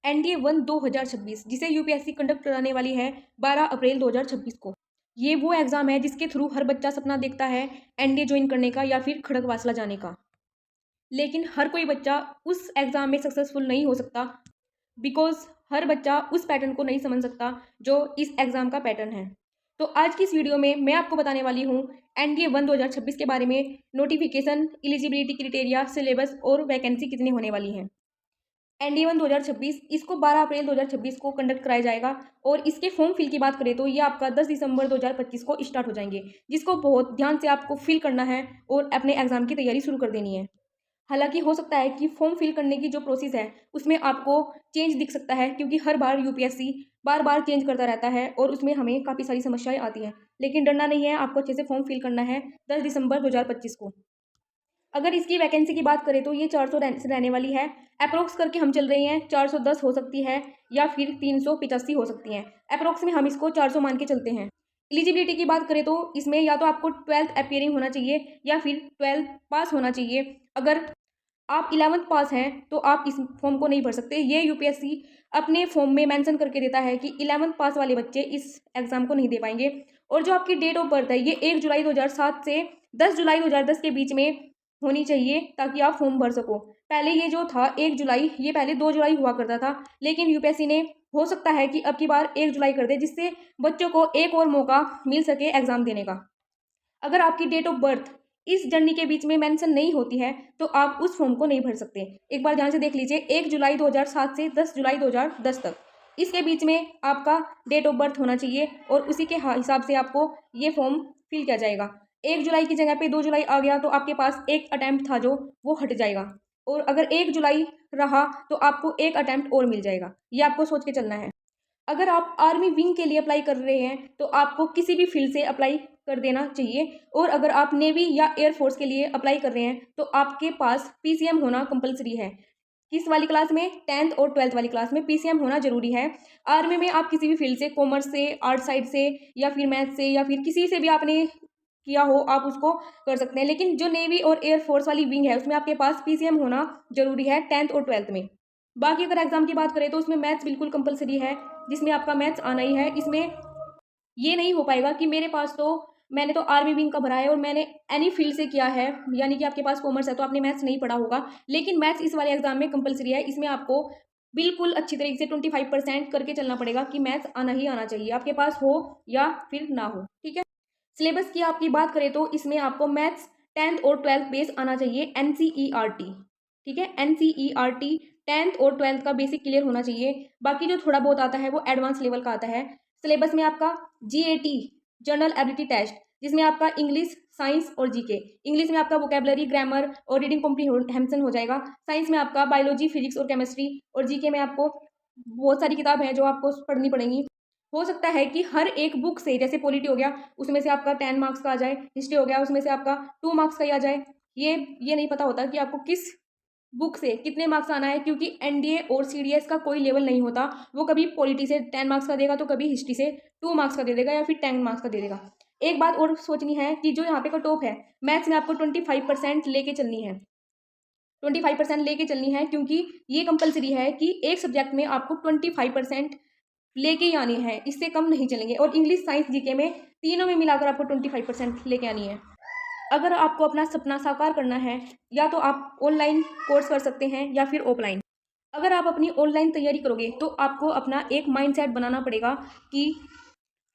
NDA 1 2026 जिसे UPSC conduct कराने वाली है 12 अप्रैल 2026 को। ये वो एग्ज़ाम है जिसके थ्रू हर बच्चा सपना देखता है एनडीए ज्वाइन करने का या फिर खड़गवासला जाने का। लेकिन हर कोई बच्चा उस एग्ज़ाम में सक्सेसफुल नहीं हो सकता, बिकॉज़ हर बच्चा उस पैटर्न को नहीं समझ सकता जो इस एग्ज़ाम का पैटर्न है। तो आज की इस वीडियो में मैं आपको बताने वाली हूँ एनडीए 1 2026 के बारे में, नोटिफिकेशन, एलिजिबिलिटी क्राइटेरिया, सिलेबस और वैकेंसी कितनी होने वाली है। एनडीए 1 2026 इसको 12 अप्रैल 2026 को कंडक्ट कराया जाएगा और इसके फॉर्म फिल की बात करें तो ये आपका 10 दिसंबर 2025 को स्टार्ट हो जाएंगे, जिसको बहुत ध्यान से आपको फिल करना है और अपने एग्जाम की तैयारी शुरू कर देनी है। हालांकि हो सकता है कि फॉर्म फिल करने की जो प्रोसेस है उसमें आपको चेंज दिख सकता है, क्योंकि हर बार यूपीएससी बार बार चेंज करता रहता है और उसमें हमें काफ़ी सारी समस्याएं आती हैं। लेकिन डरना नहीं है, आपको अच्छे से फॉर्म फिल करना है 10 दिसंबर 2025 को। अगर इसकी वैकेंसी की बात करें तो ये 400 रहने वाली है। अप्रोक्स करके हम चल रहे हैं 410 हो सकती है या फिर 385 हो सकती हैं। अप्रोक्स में हम इसको 400 मान के चलते हैं। एलिजिबिलिटी की बात करें तो इसमें या तो आपको 12th अपियरिंग होना चाहिए या फिर 12th पास होना चाहिए। अगर आप 11th पास हैं तो आप इस फॉर्म को नहीं भर सकते। ये यूपीएससी अपने फॉर्म में मेंशन करके देता है कि 11th पास वाले बच्चे इस एग्ज़ाम को नहीं दे पाएंगे। और जो आपकी डेट ऑफ बर्थ है ये 1 जुलाई 2007 से 10 जुलाई 2010 के बीच में होनी चाहिए ताकि आप फॉर्म भर सको। पहले ये जो था 1 जुलाई, ये पहले 2 जुलाई हुआ करता था, लेकिन यूपीएससी ने हो सकता है कि अब की बार 1 जुलाई कर दे, जिससे बच्चों को एक और मौका मिल सके एग्ज़ाम देने का। अगर आपकी डेट ऑफ बर्थ इस जर्नी के बीच में मेंशन नहीं होती है तो आप उस फॉर्म को नहीं भर सकते। एक बार ध्यान से देख लीजिए, 1 जुलाई 2007 से 10 जुलाई 2010 तक, इसके बीच में आपका डेट ऑफ बर्थ होना चाहिए और उसी के हिसाब से आपको ये फॉर्म फिल किया जाएगा। 1 जुलाई की जगह पे 2 जुलाई आ गया तो आपके पास एक अटैम्प्ट था जो वो हट जाएगा, और अगर 1 जुलाई रहा तो आपको एक अटैम्प्ट और मिल जाएगा। ये आपको सोच के चलना है। अगर आप आर्मी विंग के लिए अप्लाई कर रहे हैं तो आपको किसी भी फील्ड से अप्लाई कर देना चाहिए, और अगर आप नेवी या एयरफोर्स के लिए अप्लाई कर रहे हैं तो आपके पास पीसीएम होना कंपलसरी है। किस वाली क्लास में? 10th और 12th वाली क्लास में पीसीएम होना जरूरी है। आर्मी में आप किसी भी फील्ड से, कॉमर्स से, आर्ट साइड से या फिर मैथ से या फिर किसी से भी आपने किया हो आप उसको कर सकते हैं, लेकिन जो नेवी और एयरफोर्स वाली विंग है उसमें आपके पास पीसीएम होना जरूरी है 10th और 12th में। बाकी अगर एग्जाम की बात करें तो उसमें मैथ्स बिल्कुल कंपलसरी है, जिसमें आपका मैथ्स आना ही है। इसमें ये नहीं हो पाएगा कि मेरे पास तो मैंने तो आर्मी विंग का भरा है और मैंने एनी फील्ड से किया है, यानी कि आपके पास कॉमर्स है तो आपने मैथ्स नहीं पढ़ा होगा। लेकिन मैथ्स इस वाले एग्जाम में कंपलसरी है। इसमें आपको बिल्कुल अच्छी तरीके से 25% करके चलना पड़ेगा कि मैथ्स आना ही आना चाहिए, आपके पास हो या फिर ना हो। ठीक है। सिलेबस की आपकी बात करें तो इसमें आपको मैथ्स 10th और 12th बेस आना चाहिए, एनसीईआरटी। ठीक है, एनसीईआरटी 10th और 12th का बेसिक क्लियर होना चाहिए। बाकी जो थोड़ा बहुत आता है वो एडवांस लेवल का आता है। सिलेबस में आपका जीएटी, जनरल एबिलिटी टेस्ट, जिसमें आपका इंग्लिश, साइंस और जीके। इंग्लिश में आपका वोकेबलरी, ग्रामर और रीडिंग कॉम्प्रीहेंशन हो जाएगा। साइंस में आपका बायोलॉजी, फिजिक्स और केमिस्ट्री, और जीके में आपको बहुत सारी किताब है जो आपको पढ़नी पड़ेंगी। हो सकता है कि हर एक बुक से, जैसे पॉलिटी हो गया उसमें से आपका 10 मार्क्स का आ जाए, हिस्ट्री हो गया उसमें से आपका 2 मार्क्स का ही आ जाए। ये नहीं पता होता कि आपको किस बुक से कितने मार्क्स आना है, क्योंकि एनडीए और सीडीएस का कोई लेवल नहीं होता। वो कभी पॉलिटी से 10 मार्क्स का देगा तो कभी हिस्ट्री से 2 मार्क्स का दे देगा या फिर 10 मार्क्स का दे देगा। एक बात और सोचनी है कि जो यहाँ पे कट ऑफ है, मैथ्स में आपको 25% लेके चलनी है। 25% लेके चलनी है, क्योंकि ये कंपलसरी है कि एक सब्जेक्ट में आपको 25% लेके ही आनी है, इससे कम नहीं चलेंगे। और इंग्लिश, साइंस, जीके में तीनों में मिलाकर आपको 25% लेके आनी है। अगर आपको अपना सपना साकार करना है या तो आप ऑनलाइन कोर्स कर सकते हैं या फिर ऑफलाइन। अगर आप अपनी ऑनलाइन तैयारी करोगे तो आपको अपना एक माइंडसेट बनाना पड़ेगा कि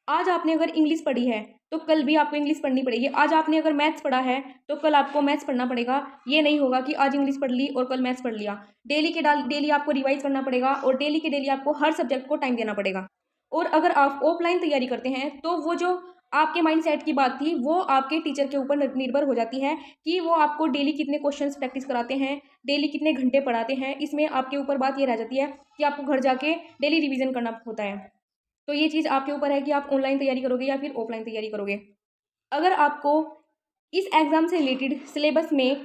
आज आपने अगर इंग्लिश पढ़ी है तो कल भी आपको इंग्लिश पढ़नी पड़ेगी। आज आपने अगर मैथ्स पढ़ा है तो कल आपको मैथ्स पढ़ना पड़ेगा। ये नहीं होगा कि आज इंग्लिश पढ़ ली और कल मैथ्स पढ़ लिया। डेली आपको रिवाइज करना पड़ेगा और डेली के डेली आपको हर सब्जेक्ट को टाइम देना पड़ेगा। और अगर आप ऑफलाइन तैयारी करते हैं तो वो जो आपके माइंडसेट की बात थी वो आपके टीचर के ऊपर निर्भर हो जाती है कि वो आपको डेली कितने क्वेश्चंस प्रैक्टिस कराते हैं, डेली कितने घंटे पढ़ाते हैं। इसमें आपके ऊपर बात ये रह जाती है कि आपको घर जाके डेली रिवीजन करना होता है। तो ये चीज़ आपके ऊपर है कि आप ऑनलाइन तैयारी करोगे या फिर ऑफलाइन तैयारी करोगे। अगर आपको इस एग्ज़ाम से रिलेटेड सिलेबस में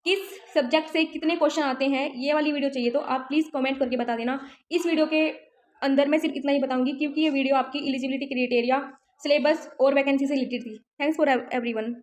किस सब्जेक्ट से कितने क्वेश्चन आते हैं ये वाली वीडियो चाहिए तो आप प्लीज़ कमेंट करके बता देना। इस वीडियो के अंदर मैं सिर्फ इतना ही बताऊंगी क्योंकि ये वीडियो आपकी एलिजिबिलिटी क्राइटेरिया, सिलेबस और वैकेंसी से रिलेटेड थी। Thanks for everyone.